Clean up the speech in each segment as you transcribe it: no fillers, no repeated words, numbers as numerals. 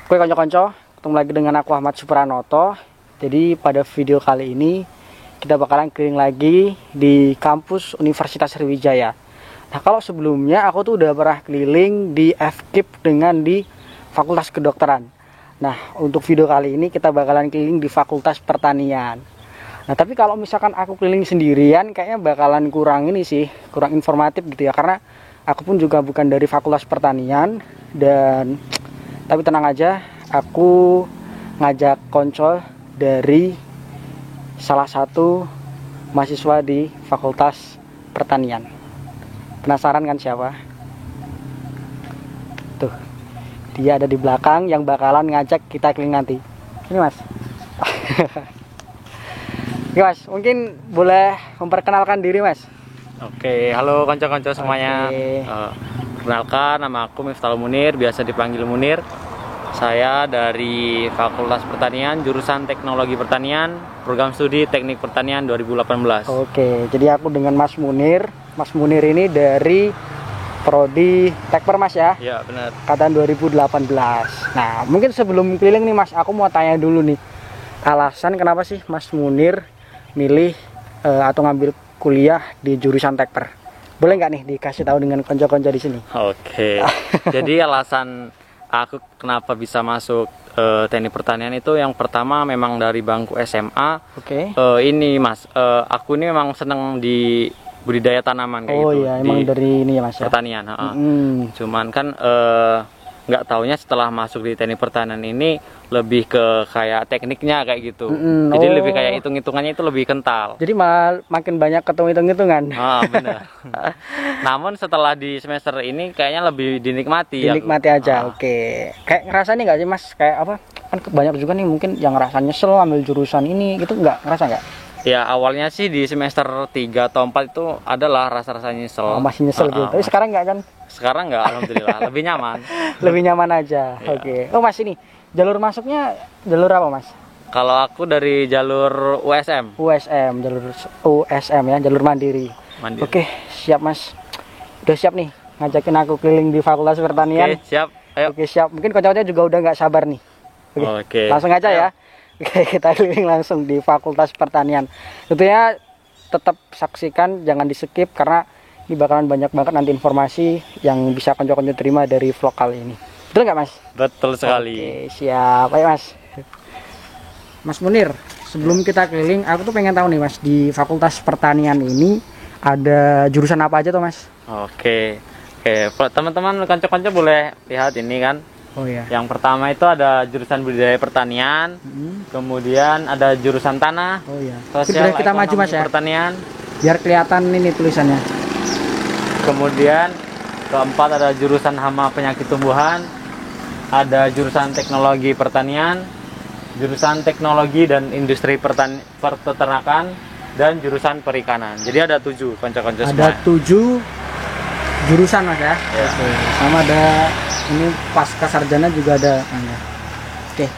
Oke konco-konco, ketemu lagi dengan aku Ahmad Supranoto. Jadi pada video kali ini kita bakalan keliling lagi di kampus Universitas Sriwijaya. Nah kalau sebelumnya aku tuh udah pernah keliling di FKIP dengan di Fakultas Kedokteran. Nah untuk video kali ini kita bakalan keliling di Fakultas Pertanian. Nah tapi kalau misalkan aku keliling sendirian kayaknya bakalan kurang ini sih, kurang informatif gitu ya. Karena aku pun juga bukan dari Fakultas Pertanian dan tapi tenang aja, aku ngajak konco dari salah satu mahasiswa di Fakultas Pertanian. Penasaran kan siapa? Tuh, dia ada di belakang yang bakalan ngajak kita keliling nanti. Ini mas. Oke mas, mungkin boleh memperkenalkan diri mas. Oke, halo konco-konco semuanya. Oke. Perkenalkan, nama aku Miftahul Munir, biasa dipanggil Munir. Saya dari Fakultas Pertanian, jurusan Teknologi Pertanian, program studi Teknik Pertanian 2018. Oke, jadi aku dengan Mas Munir. Mas Munir ini dari Prodi Tekper mas ya? Ya, benar. Angkatan 2018. Nah, mungkin sebelum keliling nih mas, aku mau tanya dulu nih. Alasan kenapa sih Mas Munir milih atau ngambil kuliah di jurusan Tekper? Boleh nggak nih dikasih tahu dengan konco-konco di sini? Oke. Jadi alasan aku kenapa bisa masuk teknik pertanian itu yang pertama memang dari bangku SMA. Oke. Ini mas, aku ini memang seneng di budidaya tanaman kayak gitu. Oh iya, emang dari ini ya mas ya? Pertanian. Cuman kan nggak taunya setelah masuk di teknik pertanian ini lebih ke kayak tekniknya kayak gitu. Jadi lebih kayak hitung-hitungannya itu lebih kental. Jadi makin banyak ketemu hitung-hitungan. Benar. Namun setelah di semester ini kayaknya lebih dinikmati. Dinikmati aja. Oke. Kayak ngerasain nggak sih mas? Kayak apa? Kan banyak juga nih mungkin yang ngerasa nyesel ambil jurusan ini gitu, ngerasa nggak? Ya awalnya sih di semester 3 atau 4 itu adalah rasa-rasa nyesel. Masih nyesel gitu. Tapi sekarang nggak kan? Sekarang nggak, alhamdulillah. Lebih nyaman. Lebih nyaman aja. Ya. Oke. Oh mas, ini jalur masuknya jalur apa mas? Kalau aku dari jalur USM. Jalur USM ya, jalur mandiri. Oke, siap mas. Udah siap nih ngajakin aku keliling di Fakultas Pertanian. Oke, siap. Ayo. Oke, siap. Mungkin konco-konco juga udah nggak sabar nih. Oke. Langsung aja ya. Oke, kita keliling langsung di Fakultas Pertanian. Tentunya tetap saksikan, jangan di-skip karena ini bakalan banyak banget nanti informasi yang bisa konco-konco terima dari vlog kali ini. Betul nggak mas? Betul sekali. Oke, siap. Ayo mas. Mas Munir, sebelum kita keliling, aku tuh pengen tahu nih mas, di Fakultas Pertanian ini ada jurusan apa aja tuh mas? Oke, teman-teman konco-konco boleh lihat ini kan. Oh iya. Yang pertama itu ada jurusan budidaya pertanian, kemudian ada jurusan tanah, Oh iya. sosial, Kita maju mas ya, pertanian. biar kelihatan ini tulisannya. Kemudian keempat ada jurusan hama penyakit tumbuhan, ada jurusan teknologi pertanian, jurusan teknologi dan industri peternakan, dan jurusan perikanan. Jadi ada 7 konco-konco semua. Ada 7 jurusan mas ya. Ya. Oke. Sama ada ini pasca sarjana juga ada. Oke.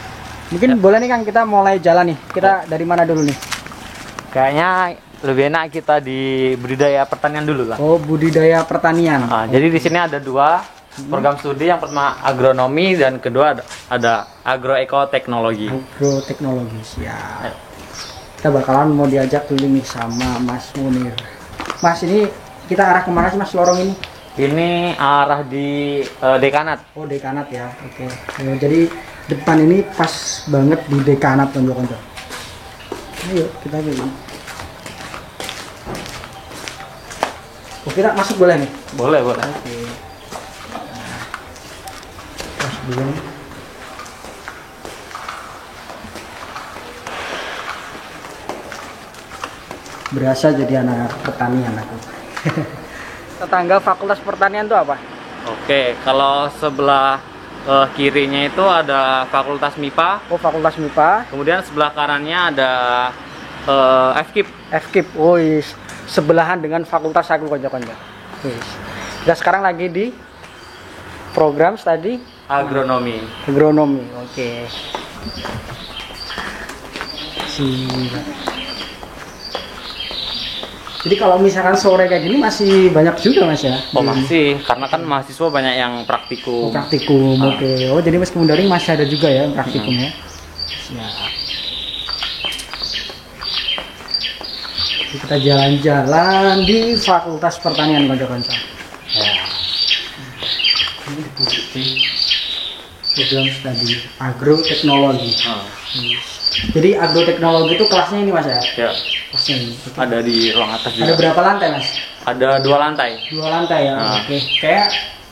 Mungkin boleh nih Kang kita mulai jalan nih. Kita dari mana dulu nih? Kayaknya lebih enak kita di budidaya pertanian dulu lah. Oh, budidaya pertanian. Jadi di sini ada 2 program studi. Yang pertama agronomi dan kedua ada agroekoteknologi. Agroteknologi, siap. Kita bakalan mau diajak keliling nih sama Mas Munir. Mas, ini kita arah kemana sih Mas lorong ini? Ini arah di dekanat. Oh, dekanat ya. Oke. Jadi depan ini pas banget di dekanat konco-konco. Ayo kita keliling. Oh, kita masuk boleh nih? Boleh. Oke. Pas dulu nih. Berasa jadi anak pertanian aku. Tetangga Fakultas Pertanian itu apa? Oke, kalau sebelah kirinya itu ada Fakultas MIPA. Oh, Fakultas MIPA. Kemudian sebelah kanannya ada FKIP. FKIP. Oh, sebelahan dengan Fakultas aku konco-konco. Kita sekarang lagi di program tadi Agronomi. Agronomi. Oke. Siap. Jadi kalau misalkan sore kayak gini masih banyak juga mas ya? Oh masih, karena kan mahasiswa banyak yang praktikum. Oh, praktikum, oke. Oh jadi meskipun daring masih ada juga ya praktikumnya. Ya. Jadi kita jalan-jalan di Fakultas Pertanian konco-konco. Ya. Ini di program studi agroteknologi. Jadi agroteknologi itu kelasnya ini mas ya? Ya. Kelasnya ini. Oke. Ada di ruang atas juga. Ada berapa lantai mas? Ada 2 lantai. 2 lantai ya. Oke. Kayak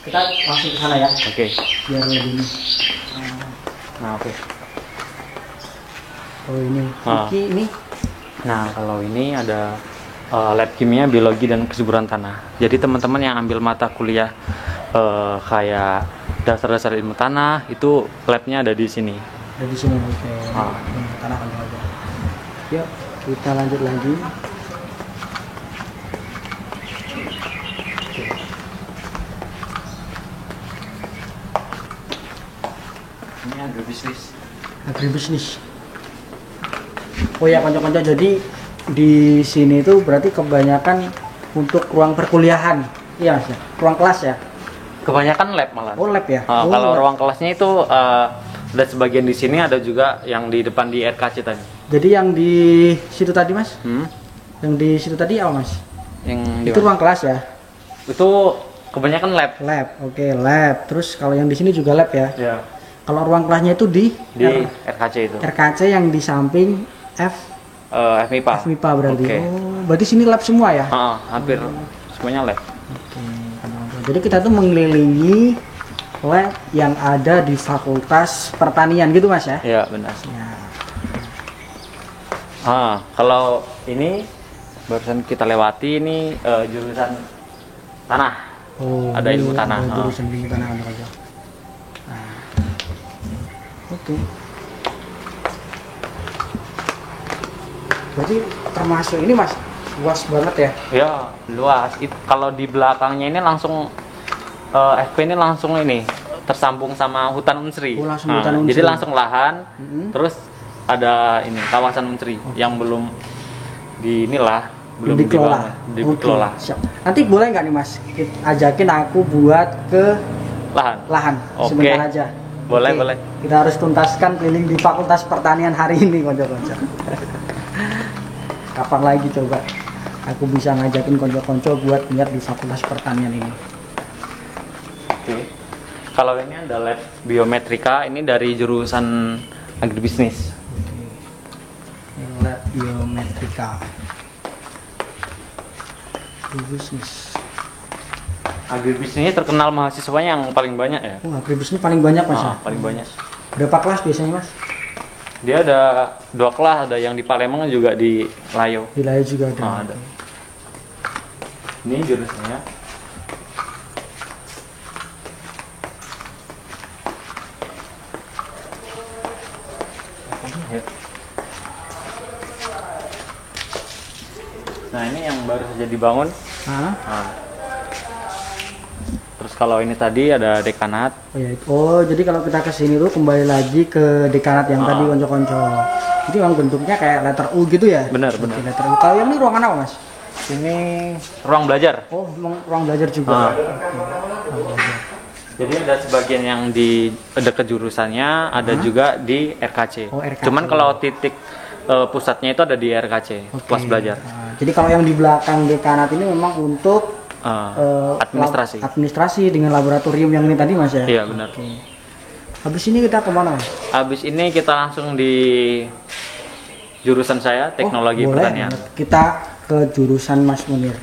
kita langsung ke sana ya. Oke. Biar lebih ini. Nah, oke. Oh ini. Ah. Ini. Nah, kalau ini ada lab kimia, biologi, dan kesuburan tanah. Jadi teman-teman yang ambil mata kuliah kayak dasar-dasar ilmu tanah, itu labnya ada di sini. Ada di sini. Oke. Ah. Tanah kan aja. Yuk kita lanjut lagi. Ini agribisnis. Agribisnis. Oh ya konco-konco, jadi di sini tuh berarti kebanyakan untuk ruang perkuliahan. Iya mas ya? Ruang kelas ya? Kebanyakan lab malah. Oh lab ya? Oh, Kalau lab. ruang kelasnya itu ada sebagian di sini, ada juga yang di depan di RKC tadi. Jadi yang di situ tadi mas? Hmm? Yang di situ tadi apa mas? Yang di Itu mana? ruang kelas ya? Itu kebanyakan lab. Lab, oke lab. Terus kalau yang di sini juga lab ya? Ya. Kalau ruang kelasnya itu di RKC itu. RKC yang di samping FMIPA. FMIPA berarti. Oke. Oh, berarti sini lab semua ya? Hampir semuanya lab. Oke. Jadi kita tuh mengelilingi lab yang ada di Fakultas Pertanian gitu mas ya? Iya benar. Ya. Kalau ini barusan kita lewati ini jurusan tanah. Oh, Ada ilmu ini tanah. jurusan ilmu tanah aja. Nah. Oke. Berarti termasuk ini mas luas banget ya? Ya luas. Kalau di belakangnya ini langsung FP ini langsung ini tersambung sama hutan unsri. Oh, langsung hutan unsri. Jadi langsung lahan, Mm-hmm. terus ada ini kawasan unsri yang belum belum dikelola. dikelola. Oke, siap. Nanti boleh nggak nih mas? Ajakin aku buat ke lahan Oke. sebentar aja. Boleh, Oke. boleh. Kita harus tuntaskan keliling di Fakultas Pertanian hari ini, konco-konco. Kapan lagi coba aku bisa ngajakin konco-konco buat lihat di Fakultas Pertanian ini? Oke. Kalau ini ada lab biometrika, ini dari jurusan agribisnis. Lab biometrika. Agribisnis. Agribisnis ini terkenal mahasiswanya yang paling banyak ya. Oh, agribisnis paling banyak mas ya? Paling banyak. Berapa kelas biasanya mas? Dia ada 2 kelas, ada yang di Palembang juga di Layo. Wilayah juga ada. Ada. Ini jurusannya. Nah ini yang baru saja dibangun. Hah? Nah. Terus kalau ini tadi ada dekanat. Oh, ya. Oh, jadi kalau kita ke sini tuh kembali lagi ke dekanat yang tadi konco-konco. Jadi memang bentuknya kayak letter U gitu ya? Benar, Oke, benar. letter U. Kalau yang ini ruangan apa mas? Ini ruang belajar. Oh, ruang belajar juga. Jadi ada sebagian yang di dekat jurusannya, ada juga di RKC. Oh, RKC. Cuman kalau titik pusatnya itu ada di RKC, Oke. kelas belajar. Nah, jadi kalau yang di belakang dekanat ini memang untuk Administrasi. administrasi dengan laboratorium yang ini tadi mas ya? Iya benar. Oke. Habis ini kita kemana mas? Habis ini kita langsung di jurusan saya, teknologi boleh. pertanian. Kita ke jurusan Mas Munir.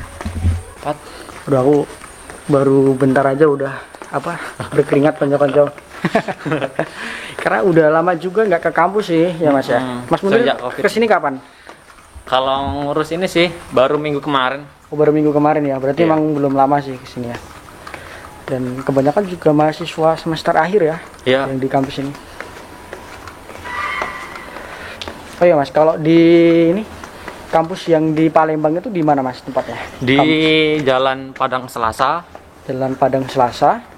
Pat. Udah aku baru bentar aja udah berkeringat konco-konco. Karena udah lama juga nggak ke kampus sih ya mas ya. Mas Munir Sejak COVID. kesini kapan? Kalau ngurus ini sih baru minggu kemarin. Oh, baru minggu kemarin ya. Berarti Iya. emang belum lama sih kesini ya. Dan kebanyakan juga mahasiswa semester akhir ya Iya. yang di kampus ini. Oh ya mas, kalau di ini kampus yang di Palembang itu di mana mas tempatnya? Di Jalan Padang Selasa, Jalan Padang Selasa.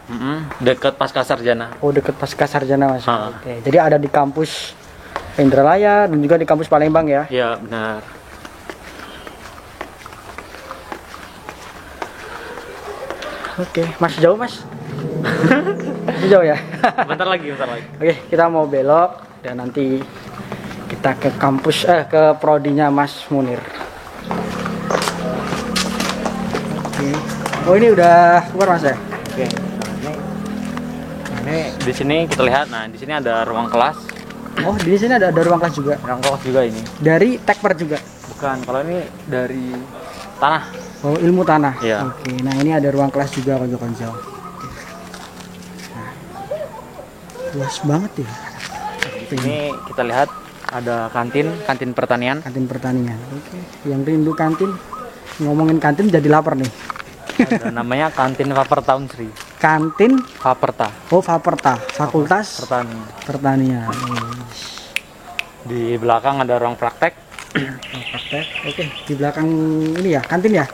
dekat Pasca Sarjana. Oh, deket Pasca Sarjana mas. Ah. Oke. Jadi ada di kampus Indralaya dan juga di kampus Palembang ya. Iya benar. Oke, masih jauh mas? Masih jauh ya? Bentar lagi. Oke, kita mau belok dan nanti kita ke kampus ke prodinya Mas Munir. Oke. Oh ini udah keluar mas ya? Oke. Ini di sini kita lihat. Nah, di sini ada ruang kelas. Oh di sini ada ruang kelas juga. Ruang kelas juga ini. Dari tekper juga. Bukan, kalau ini dari tanah. Oh ilmu tanah. Iya. Oke. Nah ini ada ruang kelas juga konco-konco. Nah, luas banget ya. Di sini kita lihat ada kantin pertanian. Kantin pertanian. Oke. Yang rindu kantin, ngomongin kantin jadi lapar nih. Ada namanya kantin Faperta Unsri. Kantin Faperta. Oh Faperta, Fakultas Pertanian. Di belakang ada ruang praktek. Praktek. Oke, di belakang ini ya, kantin ya?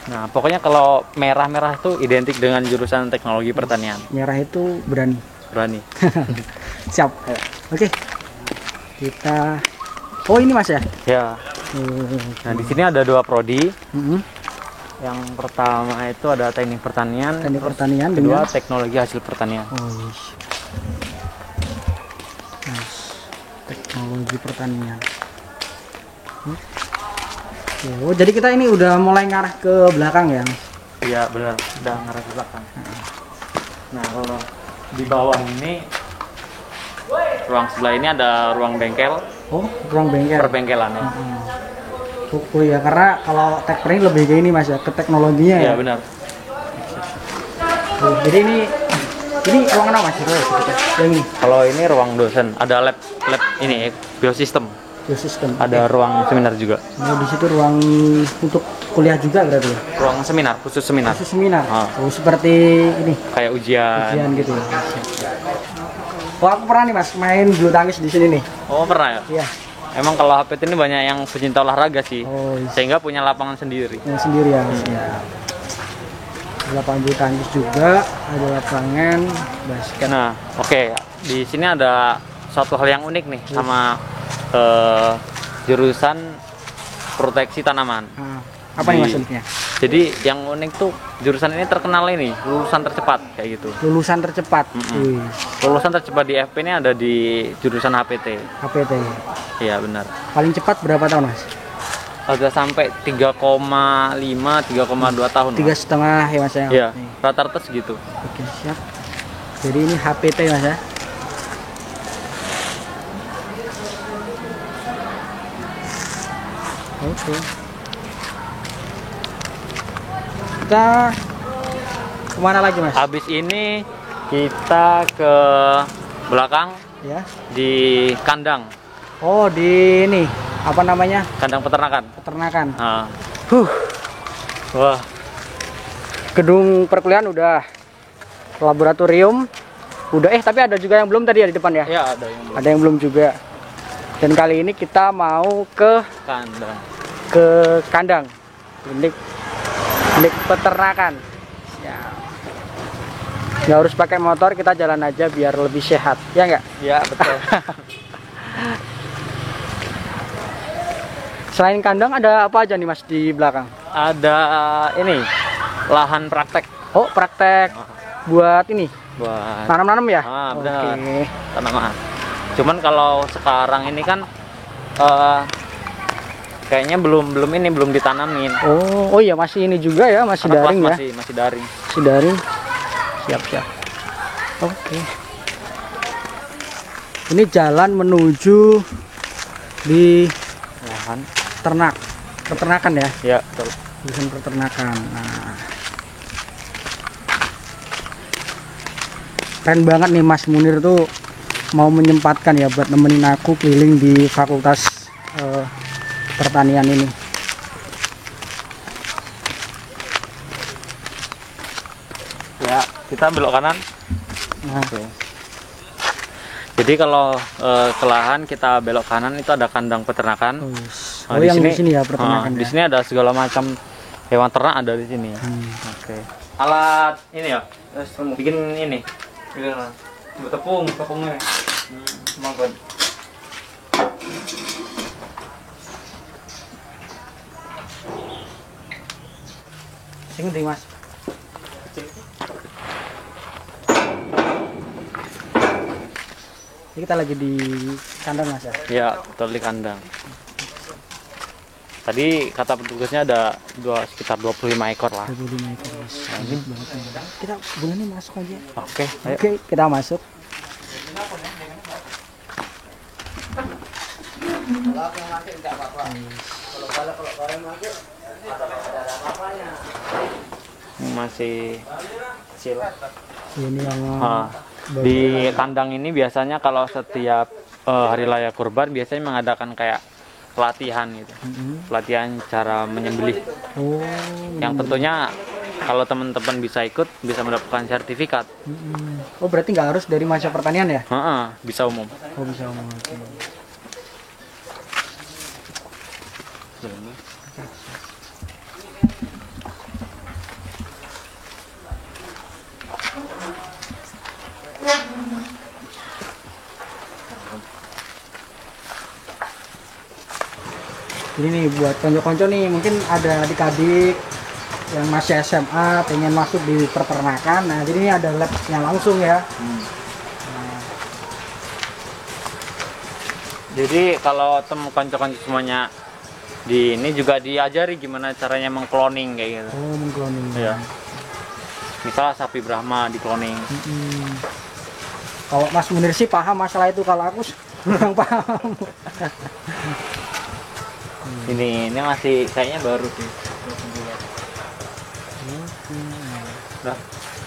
Nah, pokoknya kalau merah-merah itu identik dengan jurusan teknologi pertanian. Merah itu berani. Siap. Oke. Kita Oh, ini Mas ya? Ya. Nah, di sini ada 2 prodi. Mm-hmm. Yang pertama itu ada teknik pertanian, Pertanian kedua dengan teknologi hasil pertanian. Oh, yes. Teknologi pertanian. Oh, jadi kita ini udah mulai ngarah ke belakang ya? Iya, benar. Udah ngarah ke belakang. Nah, kalau di bawah ini ruang sebelah ini ada ruang bengkel. Oh, ruang bengkel. Perbengkelan ya. Oh ya, karena kalau tekper ini lebih ke ini Mas ya, ke teknologinya ya. Iya, benar. Oh, jadi ini ruangan apa Mas? Yang ini. Kalau ini ruang dosen, ada lab ini biosistem. Biosistem. Ada ruang seminar juga. Nah, di situ ruang untuk kuliah juga berarti ya? Ruang seminar, khusus seminar. Khusus seminar. Oh, seperti ini. Kayak ujian Gitu ya. Oh, aku pernah nih Mas main bulu tangkis di sini nih. Oh, pernah ya? Iya. Emang kalau HPT ini banyak yang pecinta olahraga sih. Oh, iya. Sehingga punya lapangan sendiri. Yang sendiri ya. Ya. Ada lapangan bulu tangkis juga, ada lapangan basket. Nah, oke. Di sini ada suatu hal yang unik nih sama jurusan proteksi tanaman. Nah, apa nih maksudnya? Jadi yang unik tuh jurusan ini terkenal ini lulusan tercepat kayak gitu. Lulusan tercepat. Wih, Lulusan tercepat di FP ini ada di jurusan HPT. HPT. Iya benar. Paling cepat berapa tahun Mas? Ada sampai 3,5, 3,2 tahun. 3,5 ya Mas ya? Iya, Nih. rata-rata segitu. Oke, siap. Jadi ini HPT Mas ya? Oke. Kita kemana lagi Mas? Habis ini kita ke belakang Ya. di kandang Oh di ini apa namanya? kandang peternakan. Peternakan. Nah. Wah, Gedung perkuliahan udah, laboratorium udah. Tapi ada juga yang belum tadi ya di depan ya? ya ada yang belum. Ada yang belum juga. Dan kali ini kita mau ke Kandang. klinik peternakan. Ya. Nggak harus pakai motor, kita jalan aja biar lebih sehat. Ya nggak? Ya betul. Selain kandang ada apa aja nih Mas di belakang? Ada ini lahan praktek Oh praktek buat ini buat nanam-nanam ya? benar. Oke. Tanaman. Cuman kalau sekarang ini kan kayaknya belum ditanamin. Oh iya masih ini juga ya, masih Karena daring ya? masih daring. Masih daring. Siap. Oke. Ini jalan menuju di Lahan. peternakan ya? Ya, betul. Jurusan peternakan. Nah. Keren banget nih Mas Munir tuh mau menyempatkan ya buat nemenin aku keliling di Fakultas Pertanian ini. Ya, kita belok kanan. Nah, Oke. Jadi kalau ke lahan kita belok kanan itu ada kandang peternakan. oh yang di sini ya peternakan Di ya? sini ada segala macam hewan ternak ada di sini. Oke. Alat ini ya, bikin ini. Tepungnya. Mangkon. Sing ndi Mas? Ini kita lagi di kandang Mas ya? Ya, betul di kandang. Tadi kata petugasnya ada sekitar 25 ekor lah. 25 ekor Mas. Ini banget nih. Kita boleh nih masuk aja. Oke, ayo. Oke, kita masuk. Masih kecil. Ini yang Di kandang ini biasanya kalau setiap hari raya kurban biasanya mengadakan kayak pelatihan gitu. Pelatihan cara menyembelih. Oh, Yang tentunya kalau teman-teman bisa ikut bisa mendapatkan sertifikat. oh berarti nggak harus dari masa pertanian ya? Bisa umum. Oh bisa ngomong. Ini nih buat konco-konco nih, mungkin ada adik-adik yang masih SMA pengen masuk di peternakan. Nah, jadi ini ada labnya langsung ya. Jadi kalau konco-konco semuanya di ini juga diajari gimana caranya mengkloning kayak gitu. Oh, mengkloning. Ya. Misal sapi Brahma dikloning. Kalau Mas Munir sih paham masalah itu, kalau aku kurang paham. Ini masih kayaknya baru sih. Udah.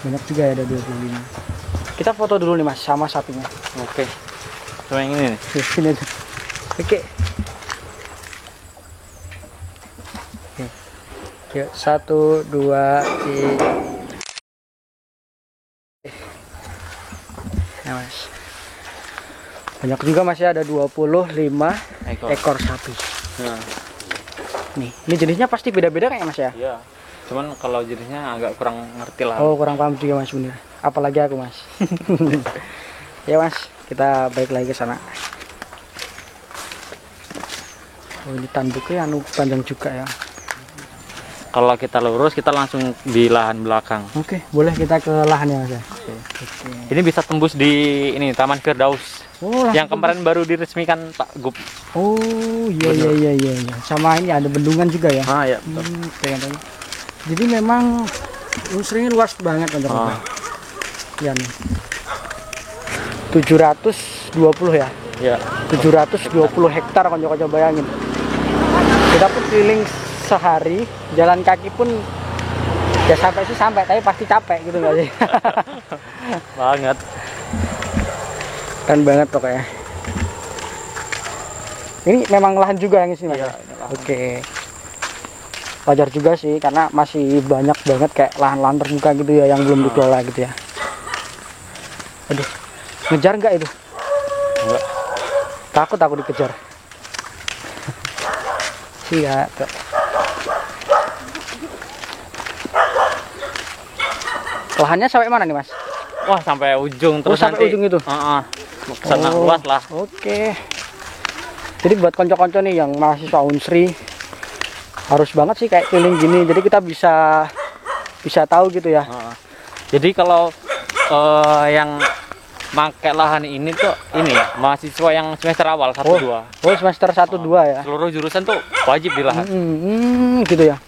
Banyak juga ya, ada 25. Kita foto dulu nih Mas sama sapinya. Oke. Coba yang ini nih. Sini aja. Oke. Yuk, 1, 2, 3. Nah, Mas. Banyak juga Mas ya, ada 25 ekor sapi. Nah. Nih, ini jenisnya pasti beda-beda kayak Mas ya? Iya. Cuman kalau jenisnya agak kurang ngerti lah. Oh, kurang paham juga Mas Munir. Apalagi aku Mas. Ya Mas, kita balik lagi ke sana. Oh, ini tanduknya anu panjang juga ya. Kalau kita lurus kita langsung di lahan belakang. Oke, boleh kita ke lahannya Mas ya. Oke. Ini bisa tembus di ini Taman Firdaus. Oh, yang kemarin baru diresmikan Pak Gub. Oh, iya. Sama ini ada bendungan juga ya. Ya. Kayaknya. Jadi memang Unsrinya luas banget teman-teman. Ya nih. 720 ya. Ya. 720 hektar konco-konco, bayangin. Kita pun keliling sehari, jalan kaki pun ya sampai, tapi pasti capek gitu nggak sih? Banget. Keren banget pokoknya. Ini memang lahan juga yang isi Mas. Iya, Oke. Wajar juga sih karena masih banyak banget kayak lahan-lahan terbuka gitu ya yang belum dikelola gitu ya. Aduh. Ngejar nggak itu? Enggak. Takut aku dikejar. Iya. Lahannya sampai mana nih Mas? Wah, sampai ujung terus sampai nanti. ujung itu. Sana luas lah. Oke. Jadi buat konco-konco nih yang mahasiswa Unsri harus banget sih kayak keliling gini. Jadi kita bisa tahu gitu ya. Jadi kalau yang pakai lahan ini tuh ini ya, mahasiswa yang semester awal 1-2. Oh, semester 1-2 ya. Seluruh jurusan tuh wajib di lahan. Gitu ya.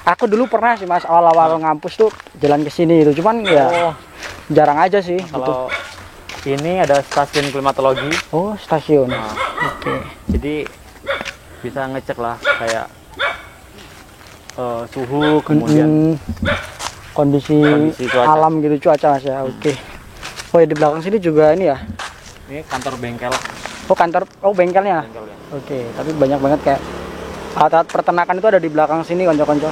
Aku dulu pernah sih Mas, awal-awal ngampus tuh jalan ke sini itu. Cuman ya jarang aja sih kalau ini ada stasiun klimatologi. Oh, stasiun. Oke. Jadi bisa ngecek lah kayak suhu, kemudian kondisi cuaca. alam gitu, cuaca Mas ya. Oke. Oh ya, di belakang sini juga ini ya. Ini kantor bengkel. Oh, kantor, bengkelnya. Bengkelnya. Oke, tapi banyak banget kayak alat-alat peternakan itu ada di belakang sini konco-konco.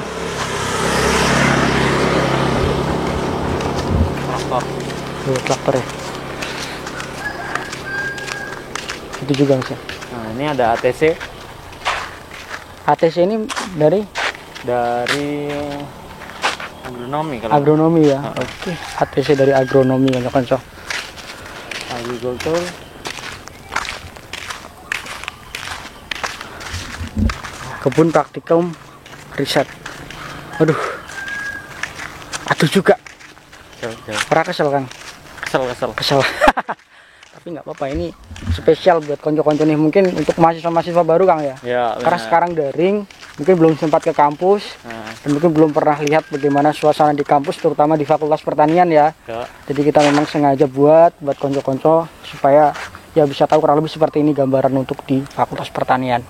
Traktor ya. Itu juga Mas ya. Nah, ini ada ATC. ATC ini dari agronomi kalau agronomi ya. Oke, ATC dari agronomi konco-konco. agriculture. Kebun praktikum riset. Aduh. Aduh juga. Jauh. Pernah kesel Kang? Kesel. Tapi nggak apa-apa, ini spesial buat konco-konco nih, mungkin untuk mahasiswa-mahasiswa baru Kang ya. Ya, Karena benar. sekarang daring, mungkin belum sempat ke kampus Nah, dan mungkin belum pernah lihat bagaimana suasana di kampus, terutama di Fakultas Pertanian ya. ya. Jadi kita memang sengaja buat konco-konco supaya ya bisa tahu kurang lebih seperti ini gambaran untuk di Fakultas Pertanian.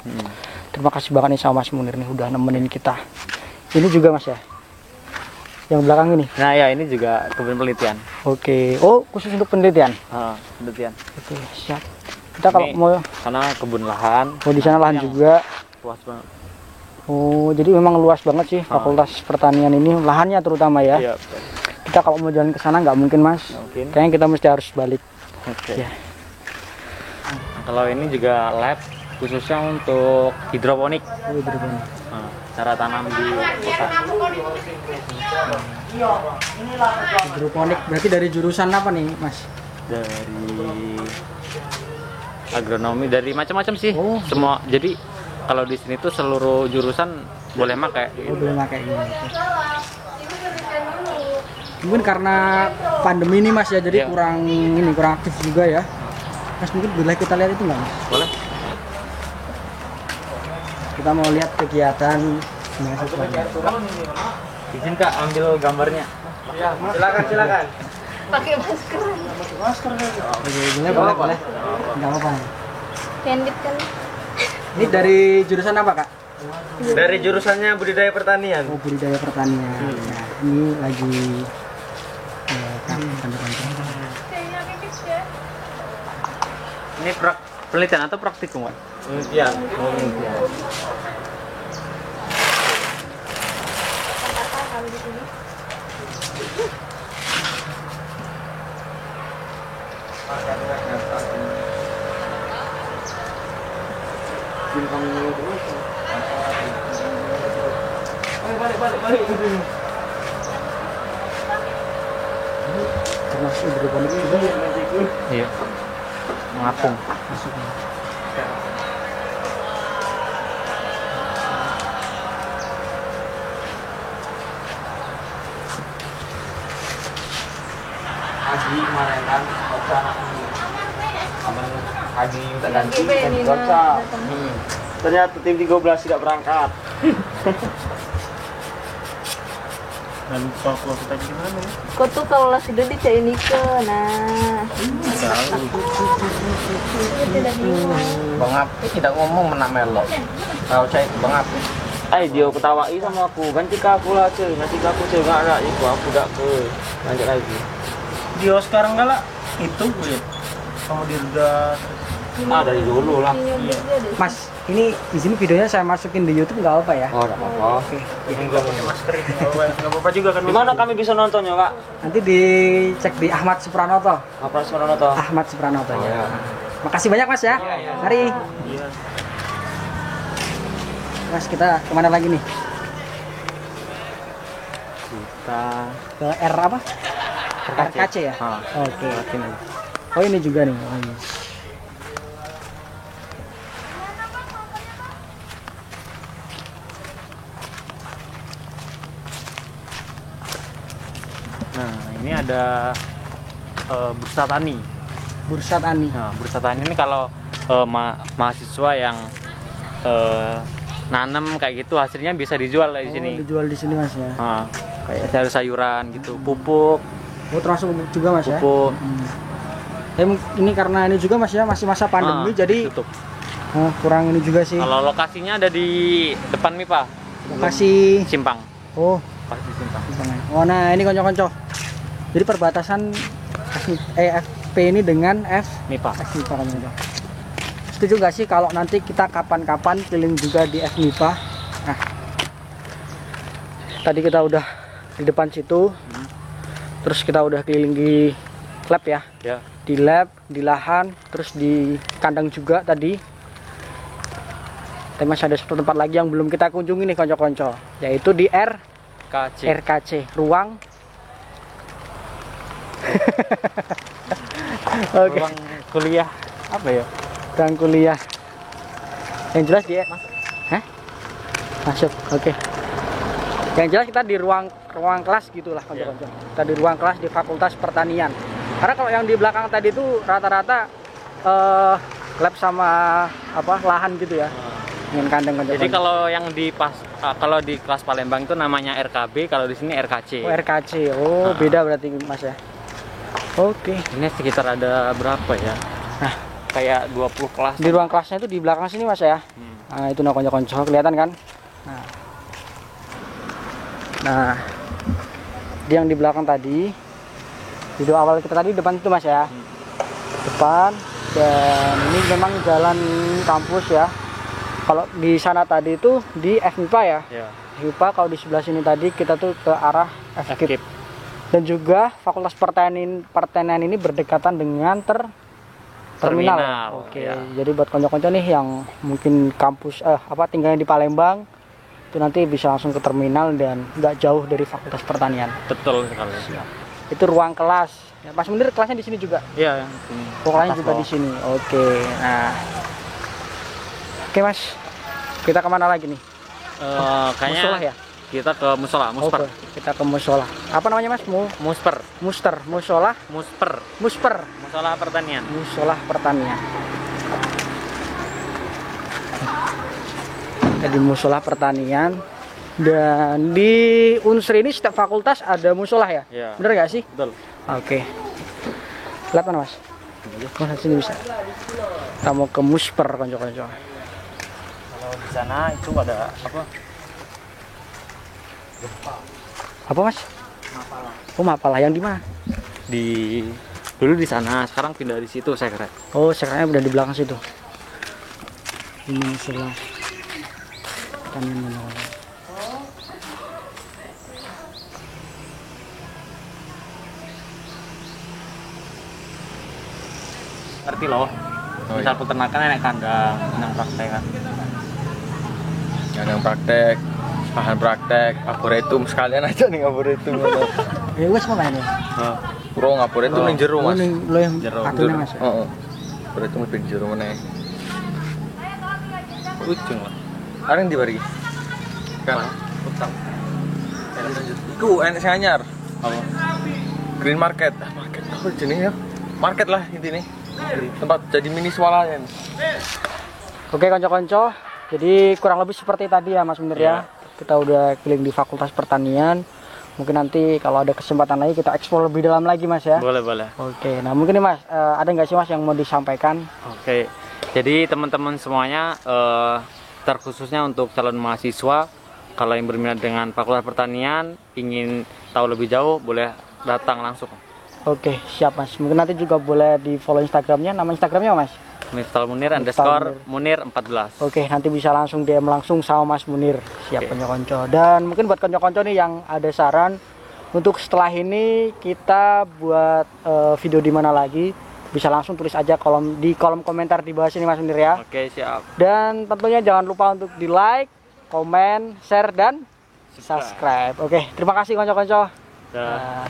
Terima kasih banget nih sama Mas Munir nih udah nemenin kita. Ini juga Mas ya, yang belakang ini. Nah ya, ini juga kebun penelitian. Oke, oh khusus untuk penelitian. Penelitian. Oke, siap. Kita kalau Ini mau karena kebun lahan. di sana lahan yang juga. luas banget. Oh, jadi memang luas banget sih Fakultas Pertanian ini, lahannya terutama ya. Iya. Kita kalau mau jalan ke sana nggak mungkin Mas. Mungkin. Kayaknya kita mesti harus balik. Oke. Ya. Kalau ini juga lab khususnya untuk hidroponik. Oh, berbeda. Nah, cara tanam di kota. Hidroponik berarti dari jurusan apa nih Mas? Dari agronomi, dari macam-macam sih. Oh. Semua. Jadi kalau di sini tuh seluruh jurusan boleh pakai. Oh, belum pakai ini. Mungkin karena pandemi ini Mas ya, jadi Iya. kurang aktif juga ya. Mas mungkin boleh kita lihat itu nggak Mas? Boleh. Kita mau lihat kegiatan mahasiswa. Izin Kak ambil gambarnya. Silakan. Pakai masker. Boleh. Nggak apa-apa. Candid kan. Ini dari jurusan apa Kak? Dari jurusannya budidaya pertanian. Oh, budidaya pertanian. Nah, ini lagi Ini penelitian atau praktikum, Pak? Penelitian. termasuk hidroponik juga Iya. Mengapung. masuk. Haji kemarin kan, Ocha anak ini. Temen Haji udah ganti Lagi dan Nina Ocha. datang. Ternyata tim 13 tidak berangkat. Dan toko kita gimana? Kau tuh kalau lah sudah dicari nikah, nah. Tidak bingung. Bang Api tidak ngomong menak melok. Tahu saya Bang Api. Dia ketawai sama aku, ganti ke aku lah cuy, ganti ke aku cuy, nggak ada, itu aku udah ke lanjut lagi. Dia sekarang galak itu gue, kamu dia udah dari dulu lah. Iya. Mas, ini di sini videonya saya masukin di YouTube nggak apa ya? Oh, enggak apa-apa. Oke. Ini gua pakai masker ini. Enggak apa-apa juga kan. Di mana kami bisa nontonnya, Kak? Nanti dicek di Ahmad Supranoto. Apa suara nonton? Ahmad Supranoto Oh, ya. ya. Makasih banyak Mas ya. Mari. Iya. Mas kita kemana lagi nih? Kita Ke R apa? RKC ya? Ah. Oke. Oh ini juga nih. Oh, iya. Nah, ini ada bursa tani. Bursa Tani. Nah, bursa tani ini kalau mahasiswa yang nanam kayak gitu hasilnya bisa dijual di sini. Oh, dijual di sini Mas ya. Nah, kayak sayur-sayuran gitu, pupuk, Oh termasuk juga Mas ya. pupuk. Ini karena ini juga Mas ya masih masa pandemi jadi tutup. kurang ini juga sih. Kalau lokasinya ada di depan MIPA, Lokasi. Simpang. Oh, Pasti Simpang. oh nah ini konco-konco. Jadi perbatasan FP ini dengan MIPA. FMIPA konco-konco. Setuju nggak sih kalau nanti kita kapan-kapan keliling juga di FMIPA? Nah, tadi kita udah di depan situ, terus kita udah keliling di lab ya, Ya. di lab, di lahan, terus di kandang juga tadi. Tapi masih ada satu tempat lagi yang belum kita kunjungi nih konco-konco, yaitu di KC. RKC, ruang. Oke, Ruang kuliah apa ya? ruang kuliah. Yang jelas dia, Hah? Masuk, oke. Yang jelas kita di ruang kelas gitulah konco-konco. Kita di ruang kelas di Fakultas Pertanian. Karena kalau yang di belakang tadi itu rata-rata lab sama lahan gitu ya. Dengan kandang konco-konco. Jadi kalau yang kalau di kelas Palembang itu namanya RKB, kalau di sini RKC. Oh, RKC. Oh, beda berarti Mas ya. Oke. Ini sekitar ada berapa ya? Nah, kayak 20 kelas. di ruang kelasnya itu di belakang sini Mas ya. Nah, itu konco-konco kelihatan kan? Nah, yang di belakang tadi, video awal kita tadi depan itu Mas ya. Depan, dan ini memang jalan kampus ya. Kalau di sana tadi itu di FMIPA ya. Ya. FMIPA, kalau di sebelah sini tadi kita tuh ke arah FKIP. Dan juga Fakultas Pertanian ini berdekatan dengan terminal. Oke. Ya. Jadi buat konco-konco nih yang mungkin kampus tinggalnya di Palembang, itu nanti bisa langsung ke terminal dan nggak jauh dari Fakultas Pertanian. Betul sekali. Itu ruang kelas. Ya, Mas Munir kelasnya di sini juga. Iya, yang sini. Kelasnya juga di sini. Oke. Nah. Oke, Mas. Kita kemana lagi nih? Kayaknya Musola ya? kita ke musola, musper. Oke, kita ke musola. Apa namanya Mas? Musper. Musola, Musper. musper. Musola pertanian. Musola Pertanian. Di musola pertanian, dan di Unsri ini setiap fakultas ada musola ya? Iya. Bener nggak sih? Betul. Oke. Lihat mana Mas? Mas sini bisa. Kita mau ke musper konco-konco. Kalau di sana itu ada apa? Apa Mas? Oh, Mapalah yang di mana? Dulu di sana, sekarang pindah di situ saya kira. Oh, sekarang udah di belakang situ. Ini musola pertanian menolak. Ngerti loh. Misal peternakan enak kandang, yang praktek kan. Yang praktek, bahan praktek, arboretum sekalian aja nih arboretum. Ya wes makanya. Kurang arboretum ning jero Mas. Lo yang Jero. katanya Mas. Heeh. Arboretum lebih jero meneh. Ujung lah. Areng di bari. Kan. Utang. Iku enak sing anyar. Apa? Green Market. Market apa jenenge ya? Market lah intine. Tempat jadi mini swalayan. Oke konco-konco, jadi kurang lebih seperti tadi ya Mas Munir ya. Kita udah keliling di Fakultas Pertanian. Mungkin nanti kalau ada kesempatan lagi kita eksplor lebih dalam lagi Mas ya. Boleh, boleh. Oke, nah mungkin nih Mas, ada nggak sih Mas yang mau disampaikan? Oke. Jadi teman-teman semuanya terkhususnya untuk calon mahasiswa, kalau yang berminat dengan Fakultas Pertanian, ingin tahu lebih jauh, boleh datang langsung. Oke, siap Mas. Mungkin nanti juga boleh di follow Instagramnya. Nama Instagramnya Mas? Miftahul Munir _ Munir 14. Oke, nanti bisa langsung DM langsung sama Mas Munir. Siap konco-konco. Dan mungkin buat konco-konco nih yang ada saran untuk setelah ini kita buat video di mana lagi, bisa langsung tulis aja di kolom komentar di bawah sini Mas Munir ya. Oke, siap. Dan tentunya jangan lupa untuk di like, komen, share dan subscribe. Oke, terima kasih konco-konco. Dah.